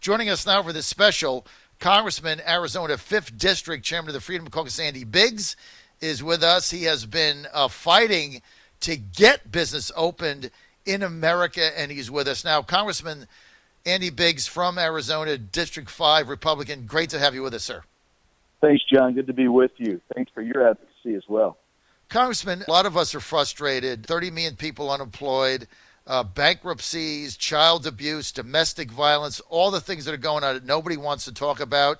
Joining us now for this special, Congressman, Arizona 5th District, Chairman of the Freedom Caucus, Andy Biggs, is with us. He has been fighting to get business opened in America, and he's with us now. Congressman Andy Biggs from Arizona, District 5, Republican. Great to have you with us, sir. Thanks, John. Good to be with you. Thanks for your advocacy as well. Congressman, a lot of us are frustrated. 30 million people unemployed, bankruptcies, child abuse, domestic violence, all the things that are going on that nobody wants to talk about,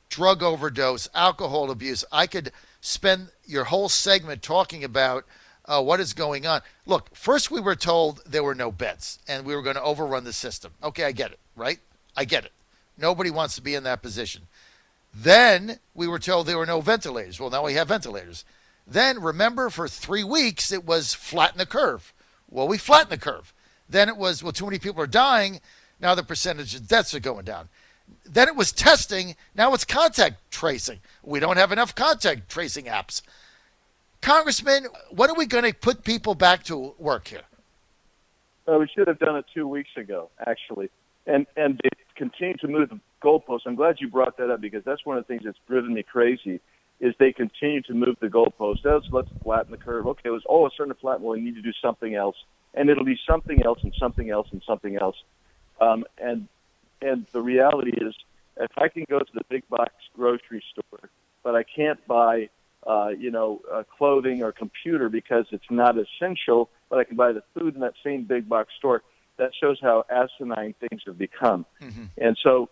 drug overdose, alcohol abuse. I could spend your whole segment talking about what is going on. Look, first we were told there were no beds and we were going to overrun the system. Okay, I get it, right? I get it. Nobody wants to be in that position. Then we were told there were no ventilators. Well, now we have ventilators. Then, remember, for 3 weeks, it was flatten the curve. Well, we flattened the curve. Then it was, well, too many people are dying. Now the percentage of deaths are going down. Then it was testing. Now it's contact tracing. We don't have enough contact tracing apps. Congressman, when are we going to put people back to work here? We should have done it 2 weeks ago, actually. And they continue to move the goalposts. I'm glad you brought that up because that's one of the things that's driven me crazy is they continue to move the goalposts. Let's flatten the curve. Okay, it was it's starting to flatten. Well, we need to do something else. And it'll be something else and something else and something else. And the reality is, if I can go to the big box grocery store, but I can't buy, clothing or computer because it's not essential, but I can buy the food in that same big box store, that shows how asinine things have become. Mm-hmm. And so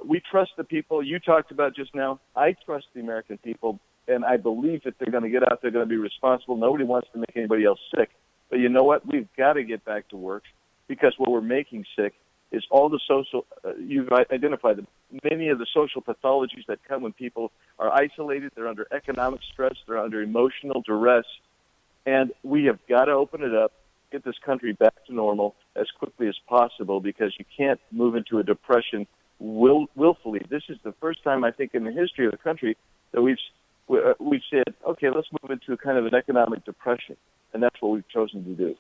we trust the people you talked about just now. I trust the American people, and I believe that they're going to get out. They're going to be responsible. Nobody wants to make anybody else sick. But you know what? We've got to get back to work because what we're making sick is all the social, you've identified them, many of the social pathologies that come when people are isolated. They're under economic stress. They're under emotional duress. And we have got to open it up, get this country back to normal as quickly as possible because you can't move into a depression willfully. This is the first time, I think, in the history of the country that we've said, okay, let's move into a kind of an economic depression. And that's what we've chosen to do.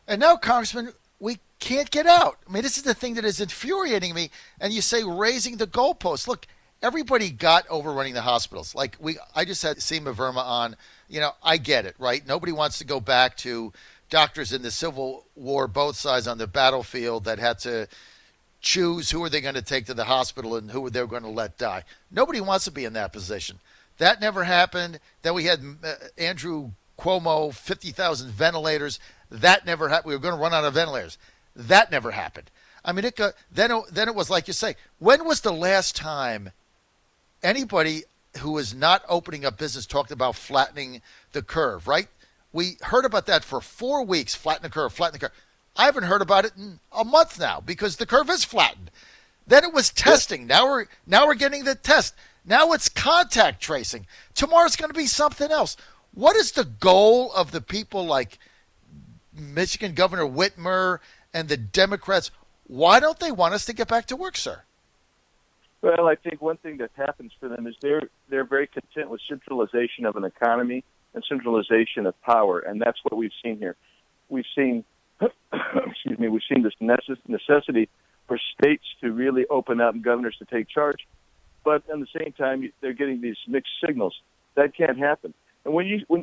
And now, Congressman, we can't get out. I mean, this is the thing that is infuriating me. And you say raising the goalposts. Look, everybody got overrunning the hospitals. I just had Seema Verma on. I get it, right? Nobody wants to go back to doctors in the Civil War, both sides on the battlefield that had to choose who are they going to take to the hospital and who they were going to let die. Nobody wants to be in that position. That never happened. Then we had Andrew Cuomo, 50,000 ventilators. That never happened. We were going to run out of ventilators. That never happened. I mean, then it was like you say. When was the last time anybody who was not opening up business talked about flattening the curve, right? We heard about that for 4 weeks, flatten the curve, flatten the curve. I haven't heard about it in a month now because the curve is flattened. Then it was testing. Now we're getting the test. Now it's contact tracing. Tomorrow it's going to be something else. What is the goal of the people like Michigan Governor Whitmer and the Democrats? Why don't they want us to get back to work, sir? Well, I think one thing that happens for them is they're very content with centralization of an economy and centralization of power, and that's what we've seen here. We've seen we've seen this necessity for states to really open up and governors to take charge, but at the same time they're getting these mixed signals. That can't happen. And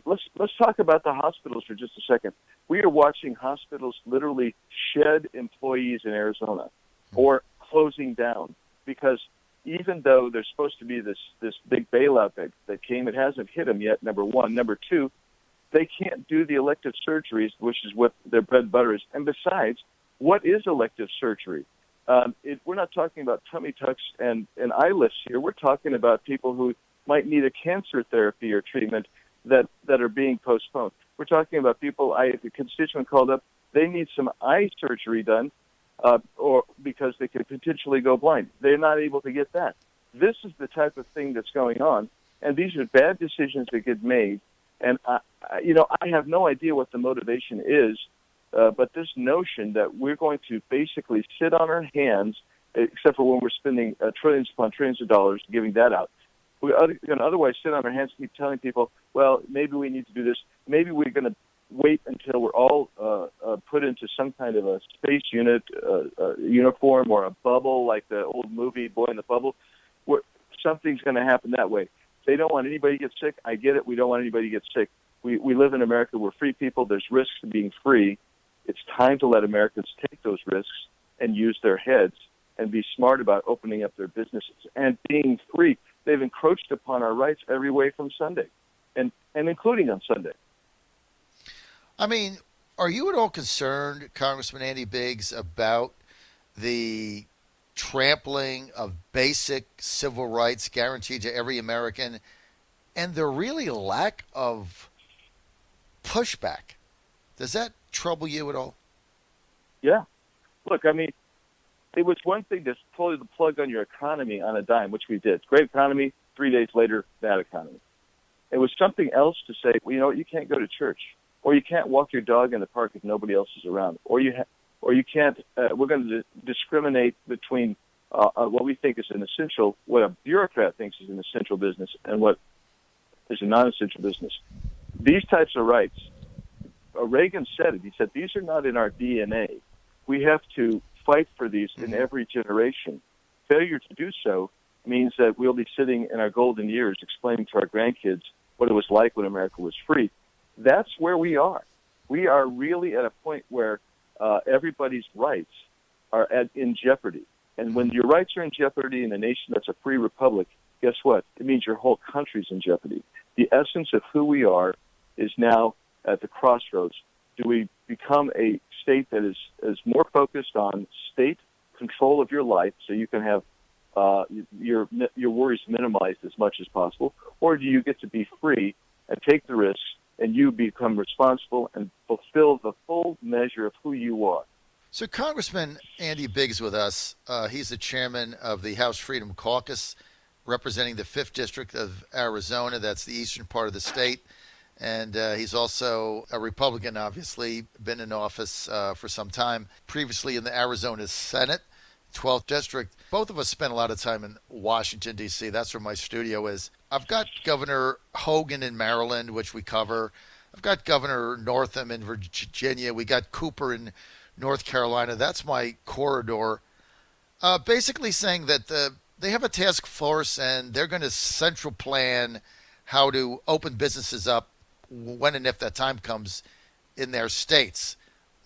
let's talk about the hospitals for just a second. We are watching hospitals literally shed employees in Arizona or closing down because even though there's supposed to be this big bailout that came, it hasn't hit them yet, number one. Number two, they can't do the elective surgeries, which is what their bread and butter is. And besides, what is elective surgery? We're not talking about tummy tucks and eye lifts here. We're talking about people who might need a cancer therapy or treatment that are being postponed. We're talking about people, a constituent called up, they need some eye surgery done or because they could potentially go blind. They're not able to get that. This is the type of thing that's going on, and these are bad decisions that get made. And, I have no idea what the motivation is, but this notion that we're going to basically sit on our hands, except for when we're spending trillions upon trillions of dollars giving that out, we're going to otherwise sit on our hands and keep telling people, well, maybe we need to do this. Maybe we're going to wait until we're all put into some kind of a space unit uniform or a bubble, like the old movie Boy in the Bubble, where something's going to happen that way. They don't want anybody to get sick. I get it. We don't want anybody to get sick. We live in America. We're free people. There's risks to being free. It's time to let Americans take those risks and use their heads and be smart about opening up their businesses and being free. They've encroached upon our rights every way from Sunday, and including on Sunday. I mean, are you at all concerned, Congressman Andy Biggs, about the trampling of basic civil rights guaranteed to every American and the really lack of pushback? Does that trouble you at all? Yeah. Look, I mean, it was one thing to pull the plug on your economy on a dime, which we did. Great economy, 3 days later, bad economy. It was something else to say, well, you know what, you can't go to church, or you can't walk your dog in the park if nobody else is around, or you can't, we're going to discriminate between what we think is an essential, what a bureaucrat thinks is an essential business, and what is a non-essential business. These types of rights, Reagan said it. He said, these are not in our DNA. We have to fight for these in every generation. Failure to do so means that we'll be sitting in our golden years explaining to our grandkids what it was like when America was free. That's where we are. We are really at a point where everybody's rights are in jeopardy. And when your rights are in jeopardy in a nation that's a free republic, guess what? It means your whole country's in jeopardy. The essence of who we are is now at the crossroads. Do we become a state that is more focused on state control of your life so you can have your worries minimized as much as possible, or do you get to be free and take the risks and you become responsible and fulfill the full measure of who you are? So Congressman Andy Biggs with us. He's the chairman of the House Freedom Caucus, representing the 5th District of Arizona. That's the eastern part of the state. And he's also a Republican, obviously, been in office for some time, previously in the Arizona Senate, 12th District. Both of us spent a lot of time in Washington, D.C. That's where my studio is. I've got Governor Hogan in Maryland, which we cover. I've got Governor Northam in Virginia. We got Cooper in North Carolina. That's my corridor. Basically saying that they have a task force and they're going to central plan how to open businesses up when and if that time comes in their states.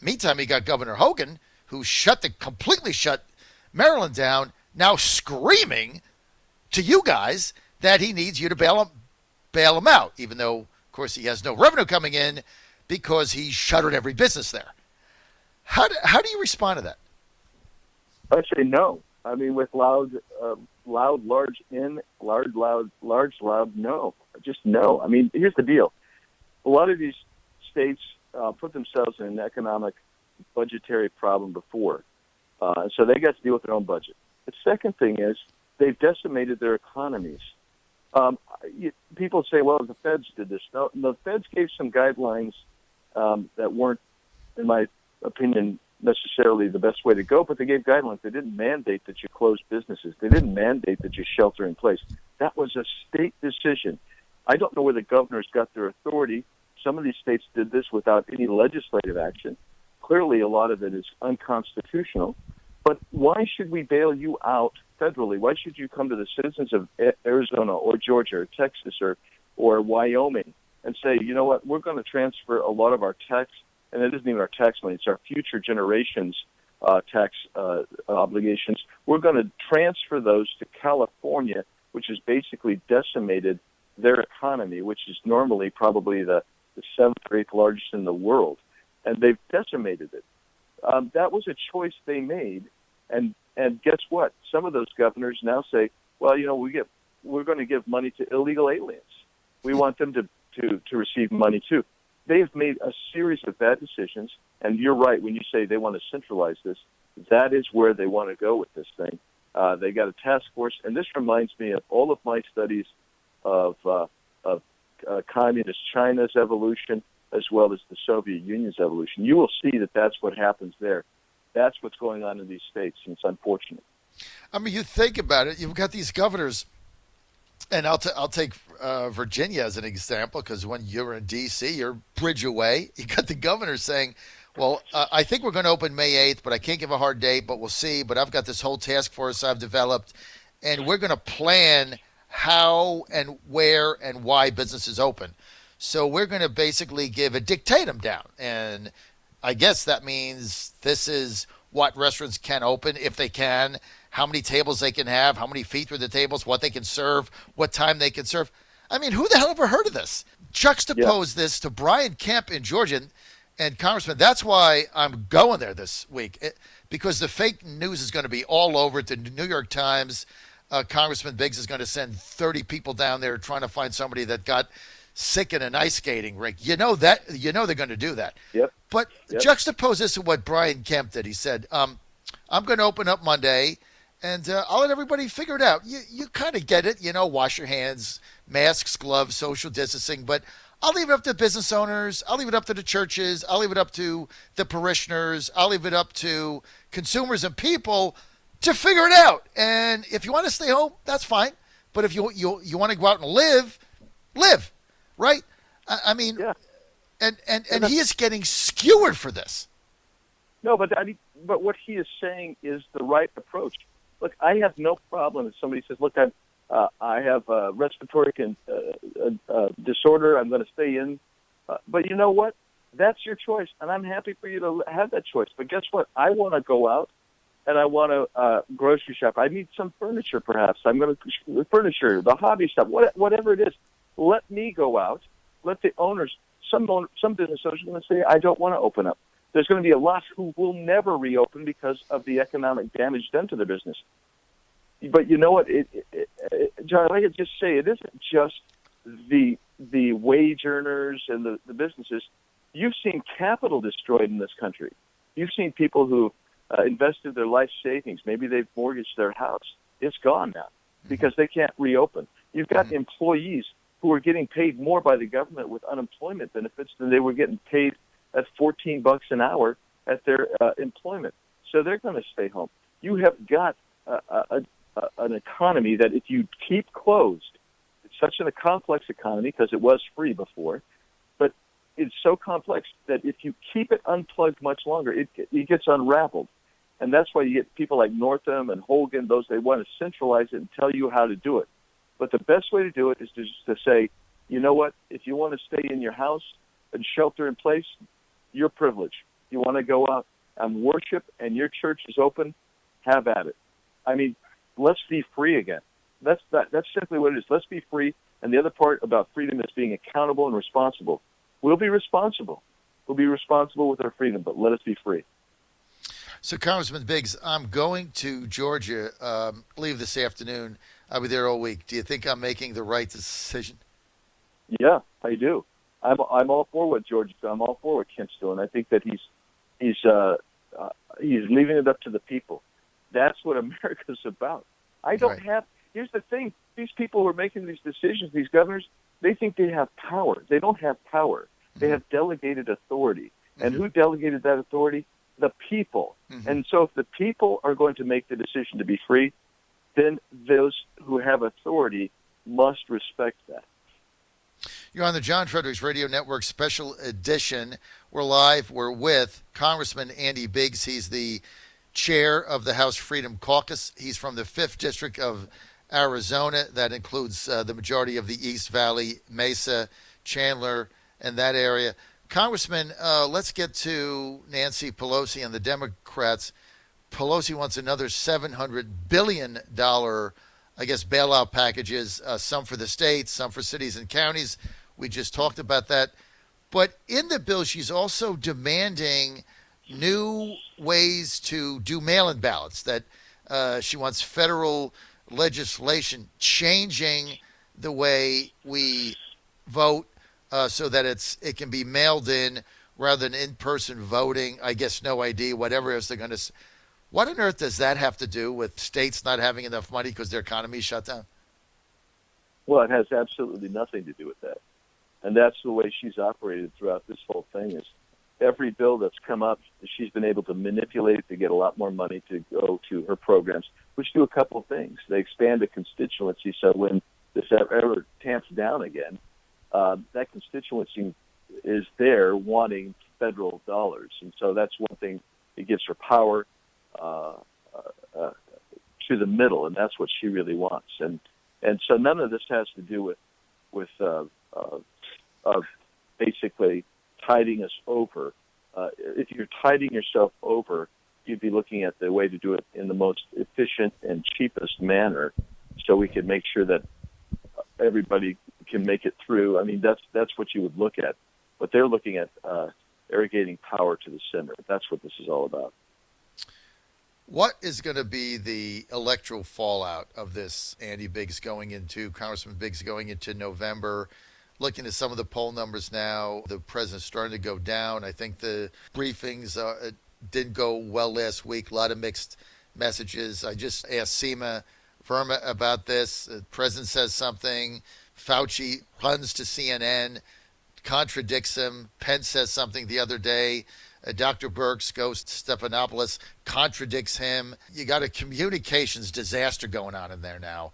Meantime, you got Governor Hogan, who completely shut Maryland down, now screaming to you guys that he needs you to bail him out, even though, of course, he has no revenue coming in because he shuttered every business there. How do you respond to that? I say no. I mean, with loud, large, no. Just no. I mean, here's the deal. A lot of these states put themselves in an economic, budgetary problem before, so they got to deal with their own budget. The second thing is they've decimated their economies. People say, well, the feds did this. No, the feds gave some guidelines that weren't, in my opinion, necessarily the best way to go, but they gave guidelines. They didn't mandate that you close businesses. They didn't mandate that you shelter in place. That was a state decision. I don't know where the governors got their authority. Some of these states did this without any legislative action. Clearly, a lot of it is unconstitutional. But why should we bail you out federally? Why should you come to the citizens of Arizona or Georgia or Texas or Wyoming and say, you know what, we're going to transfer a lot of our tax, and it isn't even our tax money, it's our future generations' tax obligations. We're going to transfer those to California, which has basically decimated their economy, which is normally probably the 7th or 8th largest in the world, and they've decimated it. That was a choice they made, and guess what? Some of those governors now say, well, you know, we're going to give money to illegal aliens. We want them to receive money too. They've made a series of bad decisions, and you're right when you say they want to centralize this. That is where they want to go with this thing. They got a task force, and this reminds me of all of my studies of communist China's evolution as well as the Soviet Union's evolution. You will see that that's what happens there. That's what's going on in these states, and it's unfortunate. I mean, you think about it. You've got these governors, and I'll take Virginia as an example, because when you're in D.C., you're a bridge away. You got the governor saying, well, I think we're going to open May 8th, but I can't give a hard date, but we'll see. But I've got this whole task force I've developed, and we're going to plan how and where and why businesses open. So we're going to basically give a dictatum down. And I guess that means this is what restaurants can open if they can, how many tables they can have, how many feet through the tables, what they can serve, what time they can serve. I mean, who the hell ever heard of this? Juxtapose this to Brian Kemp in Georgia. And Congressman, that's why I'm going there this week, because the fake news is going to be all over it. The New York Times, Congressman Biggs is going to send 30 people down there trying to find somebody that got sick in an ice skating rink. You know they're going to do that. Yep. But juxtapose this to what Brian Kemp did. He said, I'm going to open up Monday, and I'll let everybody figure it out. You kind of get it, wash your hands, masks, gloves, social distancing, but I'll leave it up to business owners. I'll leave it up to the churches. I'll leave it up to the parishioners. I'll leave it up to consumers and people to figure it out. And if you want to stay home, that's fine. But if you want to go out and live, right? I mean, yeah. And he is getting skewered for this. No, but what he is saying is the right approach. Look, I have no problem if somebody says, look, I have a respiratory disorder. I'm going to stay in. But you know what? That's your choice, and I'm happy for you to have that choice. But guess what? I want to go out, and I want to grocery shop. I need some furniture, perhaps. I'm going to furniture, the hobby shop, whatever it is. Let me go out. Let the owners, some business owners are going to say, I don't want to open up. There's going to be a lot who will never reopen because of the economic damage done to their business. But you know what, John, I could just say it isn't just the wage earners and the businesses. You've seen capital destroyed in this country. You've seen people who invested their life savings. Maybe they've mortgaged their house. It's gone now because they can't reopen. You've got employees who are getting paid more by the government with unemployment benefits than they were getting paid at $14 an hour at their employment. So they're going to stay home. You have got an economy that if you keep closed, it's such a complex economy because it was free before, but it's so complex that if you keep it unplugged much longer, it gets unraveled. And that's why you get people like Northam and Hogan, they want to centralize it and tell you how to do it. But the best way to do it is to say, you know what, if you want to stay in your house and shelter in place, you're privileged. You want to go out and worship and your church is open, have at it. I mean, let's be free again. That's simply what it is. Let's be free. And the other part about freedom is being accountable and responsible. We'll be responsible. We'll be responsible with our freedom, but let us be free. So, Congressman Biggs, I'm going to Georgia, leave this afternoon. I'll be there all week. Do you think I'm making the right decision? Yeah, I do. I'm all for what George. I'm all for what Kemp's doing. I think that he's leaving it up to the people. That's what America's about. I don't have. Here's the thing: these people who are making these decisions, these governors, they think they have power. They don't have power. They have delegated authority. And who delegated that authority? The people. And so, if the people are going to make the decision to be free, then those who have authority must respect that. You're on the John Fredericks Radio Network special edition. We're live. We're with Congressman Andy Biggs. He's the chair of the House Freedom Caucus. He's from the 5th District of Arizona. That includes the majority of the East Valley, Mesa, Chandler, and that area. Congressman, let's get to Nancy Pelosi and the Democrats. Pelosi wants another $700 billion, bailout packages, some for the states, some for cities and counties. We just talked about that. But in the bill, she's also demanding new ways to do mail-in ballots, that she wants federal legislation changing the way we vote so that it can be mailed in rather than in-person voting. I guess no ID, whatever else they're going to. What on earth does that have to do with states not having enough money because their economy is shut down? Well, it has absolutely nothing to do with that. And that's the way she's operated throughout this whole thing is every bill that's come up, she's been able to manipulate it to get a lot more money to go to her programs, which do a couple of things. They expand the constituency, so when this ever tamps down again, that constituency is there wanting federal dollars, and so that's one thing. It gives her power to the middle, and that's what she really wants. And so none of this has to do with basically tiding us over. If you're tiding yourself over, you'd be looking at the way to do it in the most efficient and cheapest manner, so we can make sure that everybody can make it through. I mean, that's what you would look at. But they're looking at irrigating power to the center. That's what this is all about. What is going to be the electoral fallout of this, Congressman Biggs going into November? Looking at some of the poll numbers now, the president's starting to go down. I think the briefings didn't go well last week. A lot of mixed messages. I just asked Seema Verma about this. The president says something. Fauci runs to CNN, contradicts him. Pence says something the other day. Dr. Birx goes to Stephanopoulos, contradicts him. You got a communications disaster going on in there now,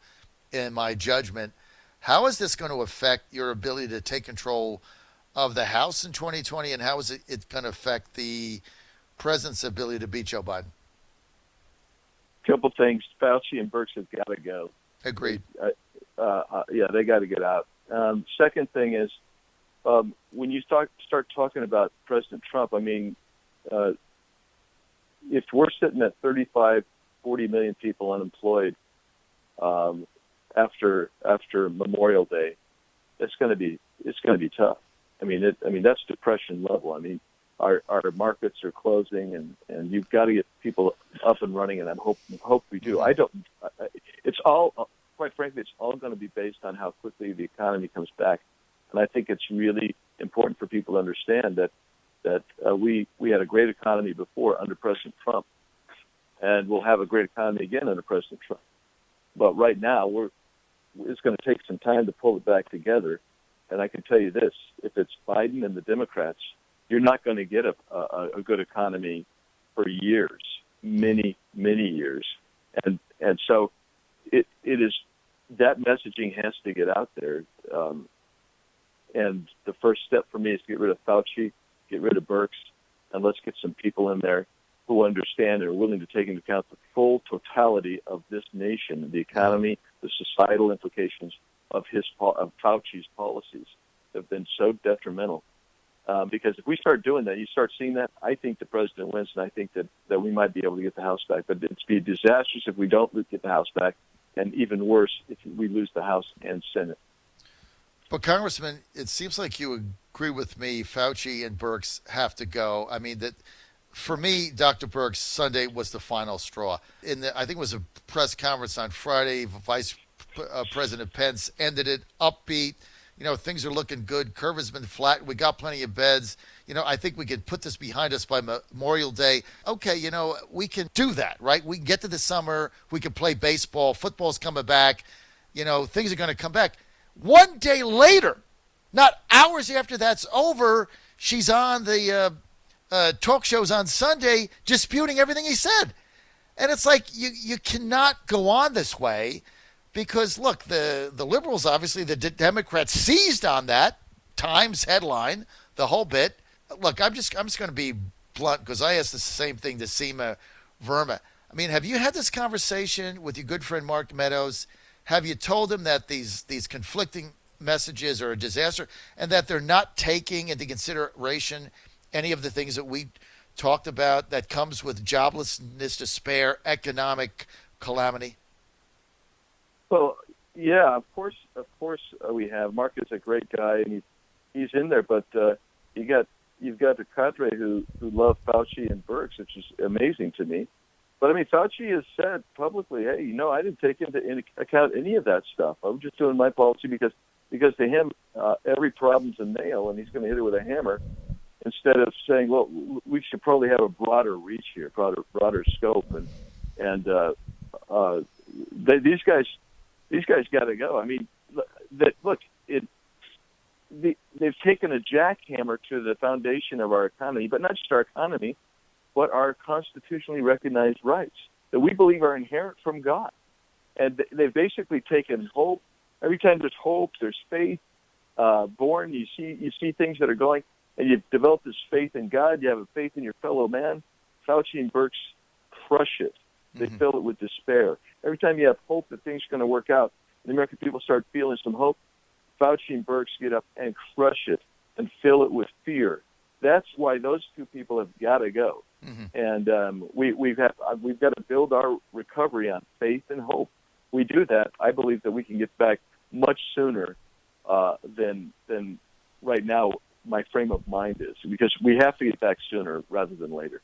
in my judgment. How is this going to affect your ability to take control of the House in 2020, and how is it going to affect the president's ability to beat Joe Biden? Couple things. Fauci and Birx have got to go. Agreed. Yeah, they got to get out. Second thing is, when you start talking about President Trump, I mean, if we're sitting at 35, 40 million people unemployed after Memorial Day, it's going to be tough. I mean, that's depression level. I mean, our markets are closing, and you've got to get people up and running, and I hope we do. It's all, quite frankly, it's all going to be based on how quickly the economy comes back. And I think it's really important for people to understand that we had a great economy before under President Trump, and we'll have a great economy again under President Trump. But right now, it's going to take some time to pull it back together. And I can tell you this: if it's Biden and the Democrats, you're not going to get a good economy for years, many years. And so it is, that messaging has to get out there. And the first step for me is get rid of Fauci, get rid of Birx, and let's get some people in there who understand and are willing to take into account the full totality of this nation, the economy, the societal implications of Fauci's policies have been so detrimental. Because if we start doing that, you start seeing that, I think the president wins, and I think that we might be able to get the House back. But it'd be disastrous if we don't get the House back, and even worse if we lose the House and Senate. But, Congressman, it seems like you agree with me. Fauci and Birx have to go. I mean, that for me, Dr. Birx, Sunday was the final straw. I think it was a press conference on Friday. Vice President Pence ended it upbeat. You know, things are looking good. Curve has been flat. We got plenty of beds. You know, I think we can put this behind us by Memorial Day. Okay, you know, we can do that, right? We can get to the summer. We can play baseball. Football's coming back. You know, things are going to come back. One day later, not hours after that's over, she's on the talk shows on Sunday disputing everything he said. And it's like, you cannot go on this way because, look, the liberals, obviously, the Democrats seized on that Times headline, the whole bit. Look, I'm just going to be blunt because I asked the same thing to Seema Verma. I mean, have you had this conversation with your good friend Mark Meadows? Have you told him that these conflicting messages are a disaster and that they're not taking into consideration any of the things that we talked about that comes with joblessness, despair, economic calamity? Well, yeah, of course we have. Mark is a great guy, and he's in there. But you've got the cadre who love Fauci and Birx, which is amazing to me. But I mean, Fauci has said publicly, "Hey, I didn't take into account any of that stuff. I was just doing my policy because to him, every problem's a nail, and he's going to hit it with a hammer." Instead of saying, "Well, we should probably have a broader reach here, broader scope," and these guys got to go. I mean, they've taken a jackhammer to the foundation of our economy, but not just our economy, but our constitutionally recognized rights that we believe are inherent from God. And they've basically taken hope Every time there's hope, there's faith born. You see things that are going, and you develop this faith in God. You have a faith in your fellow man. Fauci and Birx crush it. They fill it with despair. Every time you have hope that things are going to work out, and the American people start feeling some hope, Fauci and Birx get up and crush it and fill it with fear. That's why those two people have got to go. And we've got to build our recovery on faith and hope. We do that, I believe that we can get back much sooner than right now my frame of mind is, because we have to get back sooner rather than later.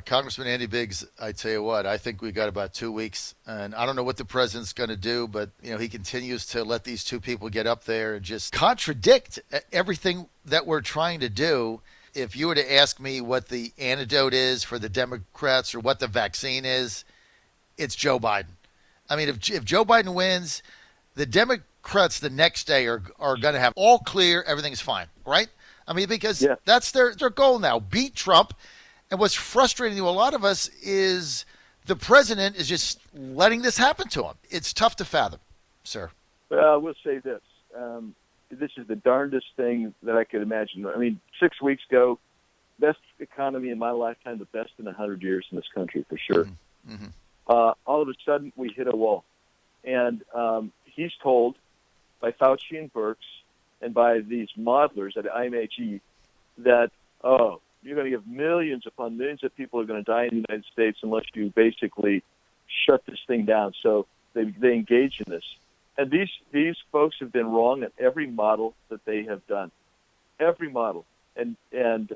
Congressman Andy Biggs, I tell you what, I think we got about 2 weeks, and I don't know what the president's going to do, but he continues to let these two people get up there and just contradict everything that we're trying to do. If you were to ask me what the antidote is for the Democrats or what the vaccine is, it's Joe Biden. I mean, if Joe Biden wins, the Democrats the next day are going to have all clear, everything's fine, right? I mean, because that's their goal now, beat Trump. And what's frustrating to a lot of us is the president is just letting this happen to him. It's tough to fathom, sir. Well, I will say this. This is the darndest thing that I could imagine. I mean, 6 weeks ago, best economy in my lifetime, the best in 100 years in this country, for sure. All of a sudden, we hit a wall. And he's told by Fauci and Birx and by these modelers at IMHE that, you're going to give millions upon millions of people are going to die in the United States unless you basically shut this thing down. So they engage in this. And these folks have been wrong at every model that they have done. Every model. And in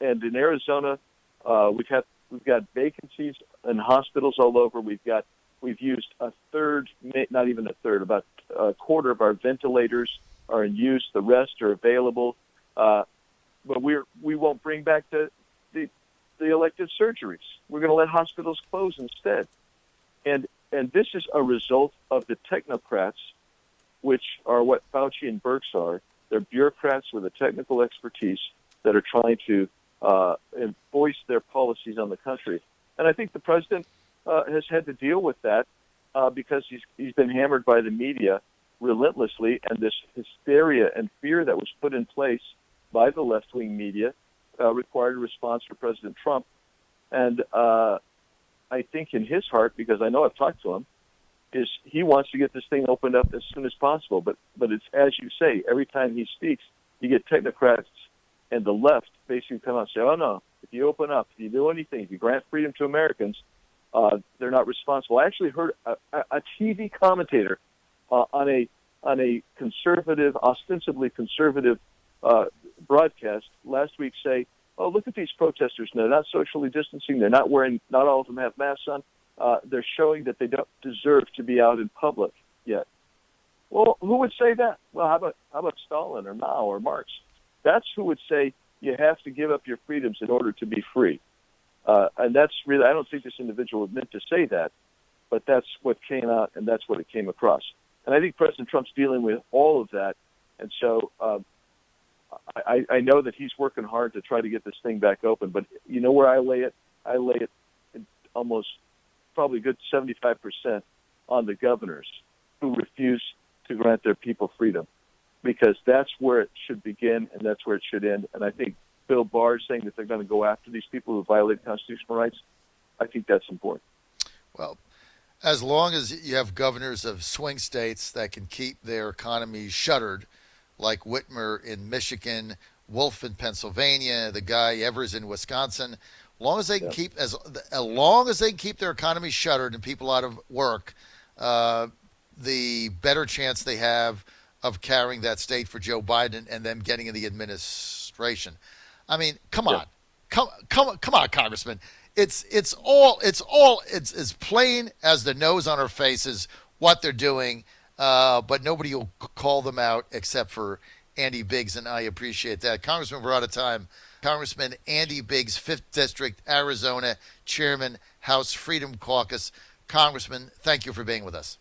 Arizona, we've got vacancies in hospitals all over. We've used a third, not even a third, about a quarter of our ventilators are in use. The rest are available. But we won't bring back the elective surgeries. We're going to let hospitals close instead. And this is a result of the technocrats, which are what Fauci and Birx are. They're bureaucrats with a technical expertise that are trying to voice their policies on the country. And I think the president has had to deal with that because he's been hammered by the media relentlessly, and this hysteria and fear that was put in place by the left-wing media required a response for President Trump. And I think in his heart, because I know I've talked to him, is he wants to get this thing opened up as soon as possible. But it's, as you say, every time he speaks, you get technocrats and the left basically come out and say, oh, no, if you open up, if you do anything, if you grant freedom to Americans, they're not responsible. I actually heard a TV commentator on a conservative, ostensibly conservative broadcast last week say, oh, look at these protesters. They're not socially distancing. They're not wearing, not all of them have masks on. They're showing that they don't deserve to be out in public yet. Well, who would say that? Well, how about Stalin or Mao or Marx? That's who would say you have to give up your freedoms in order to be free. And that's really, I don't think this individual meant to say that, but that's what came out and that's what it came across. And I think President Trump's dealing with all of that. And so I know that he's working hard to try to get this thing back open, but you know where I lay it? I lay it almost probably a good 75% on the governors who refuse to grant their people freedom, because that's where it should begin and that's where it should end. And I think Bill Barr saying that they're going to go after these people who violate constitutional rights, I think that's important. Well, as long as you have governors of swing states that can keep their economies shuttered, like Whitmer in Michigan, Wolf in Pennsylvania, the guy Evers in Wisconsin, long as they can keep as long as they can keep their economy shuttered and people out of work, the better chance they have of carrying that state for Joe Biden and them getting in the administration. I mean, come on, come on, Congressman. It's as plain as the nose on our faces what they're doing. But nobody will call them out except for Andy Biggs, and I appreciate that. Congressman, we're out of time. Congressman Andy Biggs, 5th District, Arizona, Chairman, House Freedom Caucus. Congressman, thank you for being with us.